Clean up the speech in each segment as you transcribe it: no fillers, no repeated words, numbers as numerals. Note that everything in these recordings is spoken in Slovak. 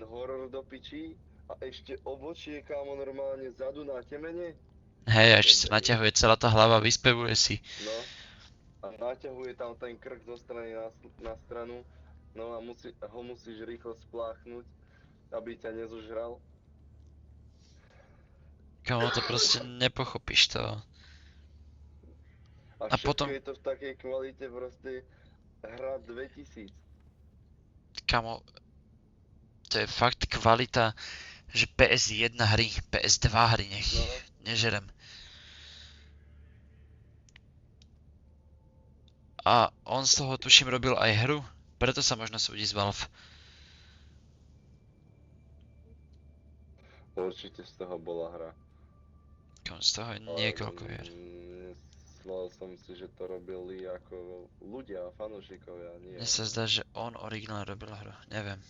horor do pičí a ešte obočie, kámo, normálne zadu na temene. Hej, a To je ešte sa debil. naťahuje celá tá hlava, vyspevuje si. No, a naťahuje tam ten krk zo strany na stranu, no a ho musíš rýchlo spláchnuť, aby ťa nezožral. Kamo, to proste nepochopíš to. A A všetko potom, je to v takej kvalite, proste hra 2000. kamo, to je fakt kvalita, že PS1 hry, PS2 hry nech No, nežerem. A on z toho tuším robil aj hru, preto sa možno súdi z Valve. určite z toho bola hra. Kamo, z toho je Ale niekoľko hier. myslel som si, že to robili ako ľudia, fanúšikovia, nie. Mne sa zdá, že on originálne robil hru, neviem.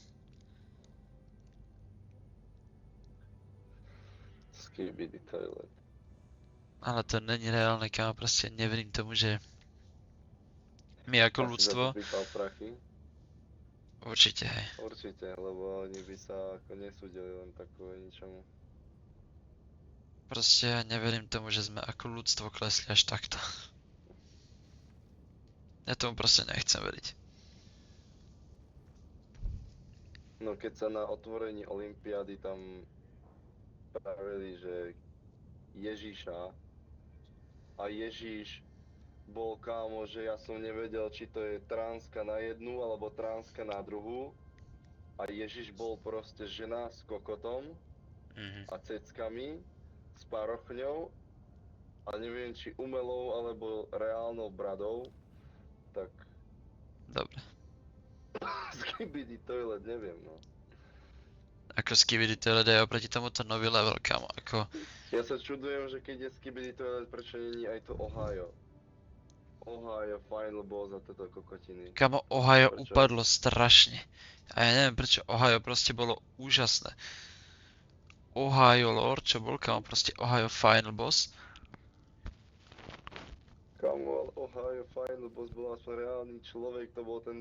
Skibidi Toilet. Ale to není reálne, kamo, proste neverím tomu, že my ako A si za ľudstvo, to pýtal prachy? určite hej. Určite, lebo oni by sa ako nesúdili len tak kvôli ničomu. Proste ja neverím tomu, že sme ako ľudstvo klesli až takto. Ja tomu proste nechcem veriť. No keď sa na otvorení olympiády tam pravili, že Ježiša a Ježiš bol, kámo, že ja som nevedel, či to je transka na jednu alebo transka na druhú. A Ježiš bol proste žena s kokotom Mhm. a ceckami, s parochňou a neviem, či umelou alebo reálnou bradou, tak Dobre. Skibidi Toilet, neviem, no. Ako Skibidi Toilet je oproti tomuto nový level, kamo, ako... Ja sa čudujem, že keď je Skibidi Toilet, prečo není aj to Ohio. Ohio, Final Boss a toto kokotiny. Kamo, Ohio Prečo? upadlo strašne. A ja neviem prečo Ohio proste bolo úžasné. Ohio Lore, čo bol, kamo, proste Ohio Final Boss. Kamo, ale Ohio Final Boss bol aspoň reálny človek, to bol ten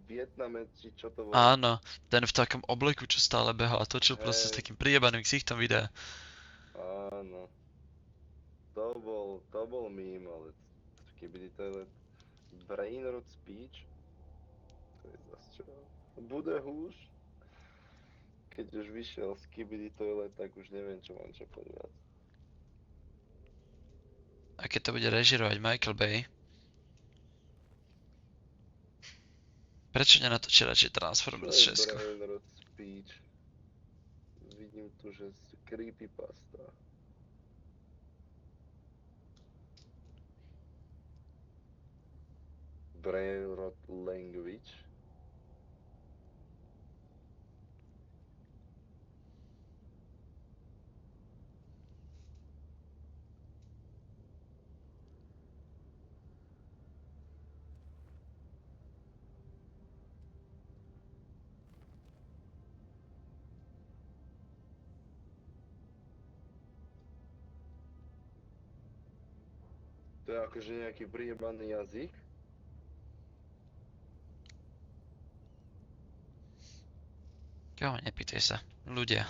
Vietnamec, či čo to bol. Áno, ten v takom obleku, čo stále behal a točil proste s Hej, takým priebaným ksichtom videa. áno. To bol meme, ale Skibidi Toilet. Brainrot Speech? To je zase čo? Bude húš? Keď už vyšiel Skibidi Toilet, tak už neviem, čo mám čakať viac. A keď to bude režirovať Michael Bay, prečo nenatočí radšej Čo Transformers je 6? Brainrot Speech? Vidím tu, že creepypasta. Brainrot Language. To je akože nejaký priebaný jazyk. Kámo, nepýtaj sa. Ľudia.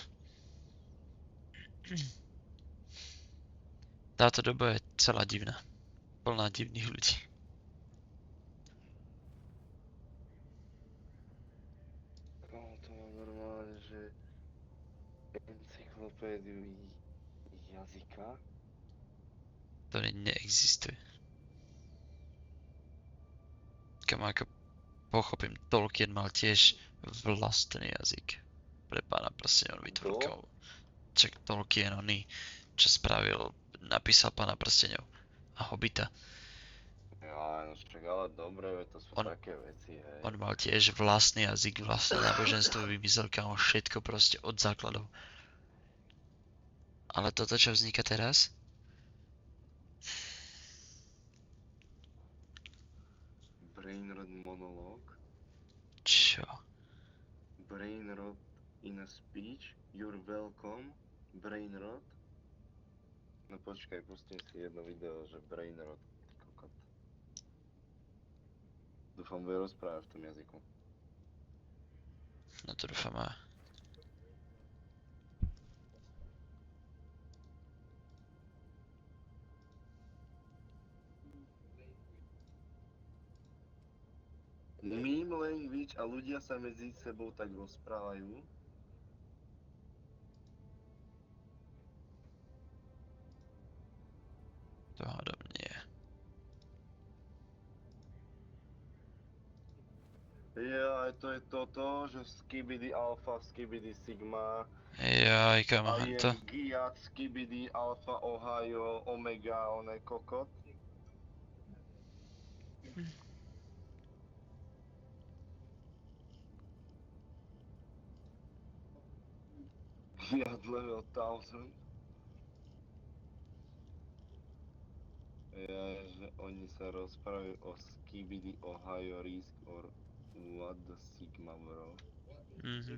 Táto doba je celá divná. Plná divných ľudí. Kámo, to mám normálne, že encyklopédiu jazyka. To neexistuje. Kámo, ako pochopím, Tolkien mal tiež vlastný jazyk. Pre pána prsteňov on vytvoril, Kto? kámo. Čak Tolkien, oný, čo spravil, napísal pána prsteňov a Hobita. Ja, no však ale dobre, to sú On- také veci, hej. On mal tiež vlastný jazyk, vlastné náboženstvo, vymyslel, kámo, všetko proste od základov. Ale toto, čo vzniká teraz, Brainrot monolog. čo? Brainrot in a speech. You're welcome. Brainrot. No počkaj, pustím si jedno video, že Brainrot. Ty kokot. Dúfam, bude rozprávať v tom jazyku. No to dúfam aj. nič a ľudia sa medzi sebou tak rozprávajú. To hádam nie. Ja, to je toto, že Skibidi Alpha, Skibidi Sigma, Jaj, kamo, I hento. am Giat, Skibidi Alpha, Ohio, Omega, one kokot. Giat level 1000. Ja, že oni sa rozprávajú o Skibidi, Ohio, Risk, or what the Sigma, bro. Mhm.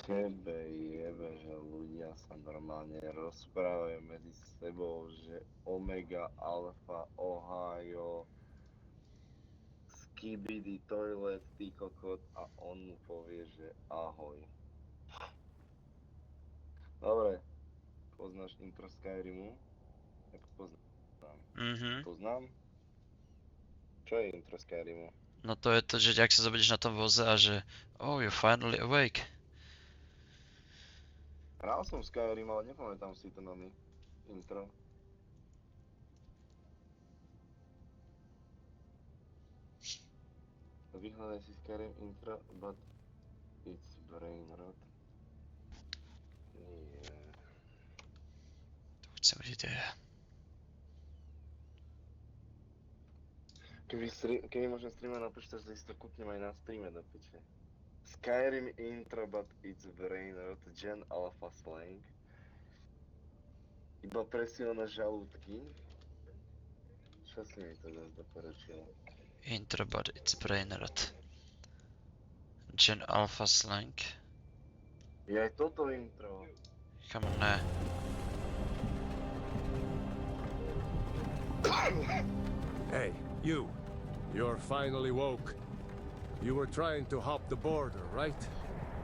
Tebe jebe, že ľudia sa normálne rozprávajú medzi sebou, že Omega, Alpha, Ohio, Skibidi, Toilet, ty kokot a on mu povie, že ahoj. Dobre, poznáš intro Skyrimu? Ja poznám. Mhm. Poznám? Čo je intro Skyrimu? No to je to, že ak sa zobudíš na tom voze a že oh, you're finally awake. Hral som Skyrim, ale nepamätám si to na intro. Vyhľadaj si Skyrim intro, but it's brain rot. Nie. To chcem vidieť ja. Keby môžem streamať na počítač, tak si to kúpnem aj na streame do piče. Skyrim intro, but it's brain rot, Gen Alpha slang. Iba presilné žalúdky. Čo si mi to zase doporučil? Intro, but it's brain rot. Gen Alpha slang. Je aj toto intro. Kamo, ne. Hey, you. You're finally woke. You were trying to hop the border, right?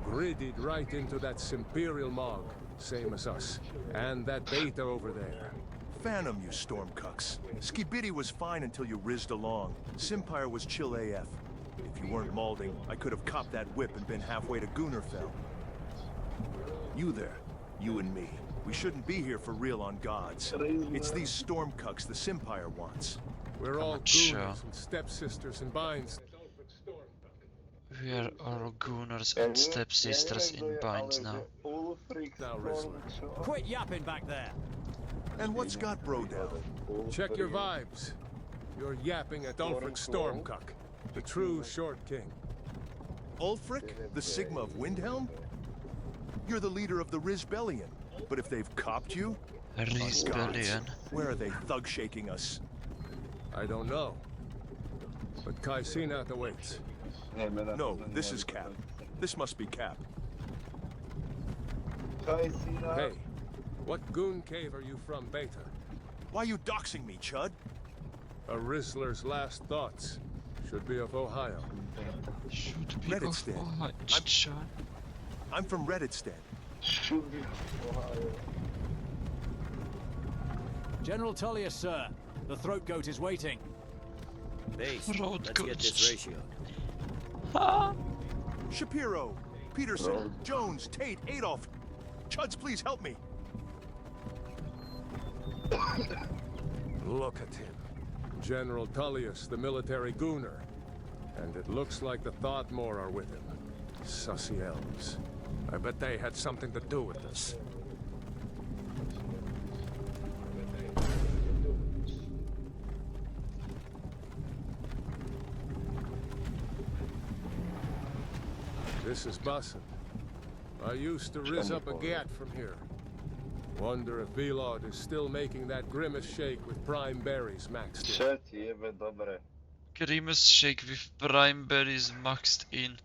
Gridded right into that Imperial Mog, same as us. And that beta over there. Phantom, you stormcucks. Skibidi was fine until you rizzed along. Simpire was chill AF. If you weren't Malding, I could have copped that whip and been halfway to Gunnerfell. You there, you and me. We shouldn't be here for real on gods. It's these stormcucks the Simpire wants. We're all Sure. gooners and stepsisters in binds. We are all gooners and stepsisters in binds now. Now, Rizzler. Quit yapping back there. And what's got bro down? Check your vibes. You're yapping at Ulfric Stormcuck, the true Short King. Ulfric, the Sigma of Windhelm? You're the leader of the Rizbellion. But if they've copped you, Rizbellion. where are they thug shaking us? I don't know. But Kaisinath awaits. No, this is Cap. This must be Cap. Hey, what goon cave are you from, Beta? Why you doxing me, Chud? A Rizzler's last thoughts should be of Ohio. Should be Reddit of stand. Ohio. I'm from Redditstead. General Tullius, sir. The throat goat is waiting. Base, Road let's get this goats. ratio. Shapiro, Peterson, Jones, Tate, Adolf. Chuds, please help me. Look at him. General Tullius, the military gooner. And it looks like the Thoughtmore are with him. Sussy elves. I bet they had something to do with this. This is Bussin. I used to rizz up a gat from here. Wonder if Velod is still making that grimace shake with prime berries maxed in. Čo ti jebe, dobre. Grimace shake with prime berries maxed in.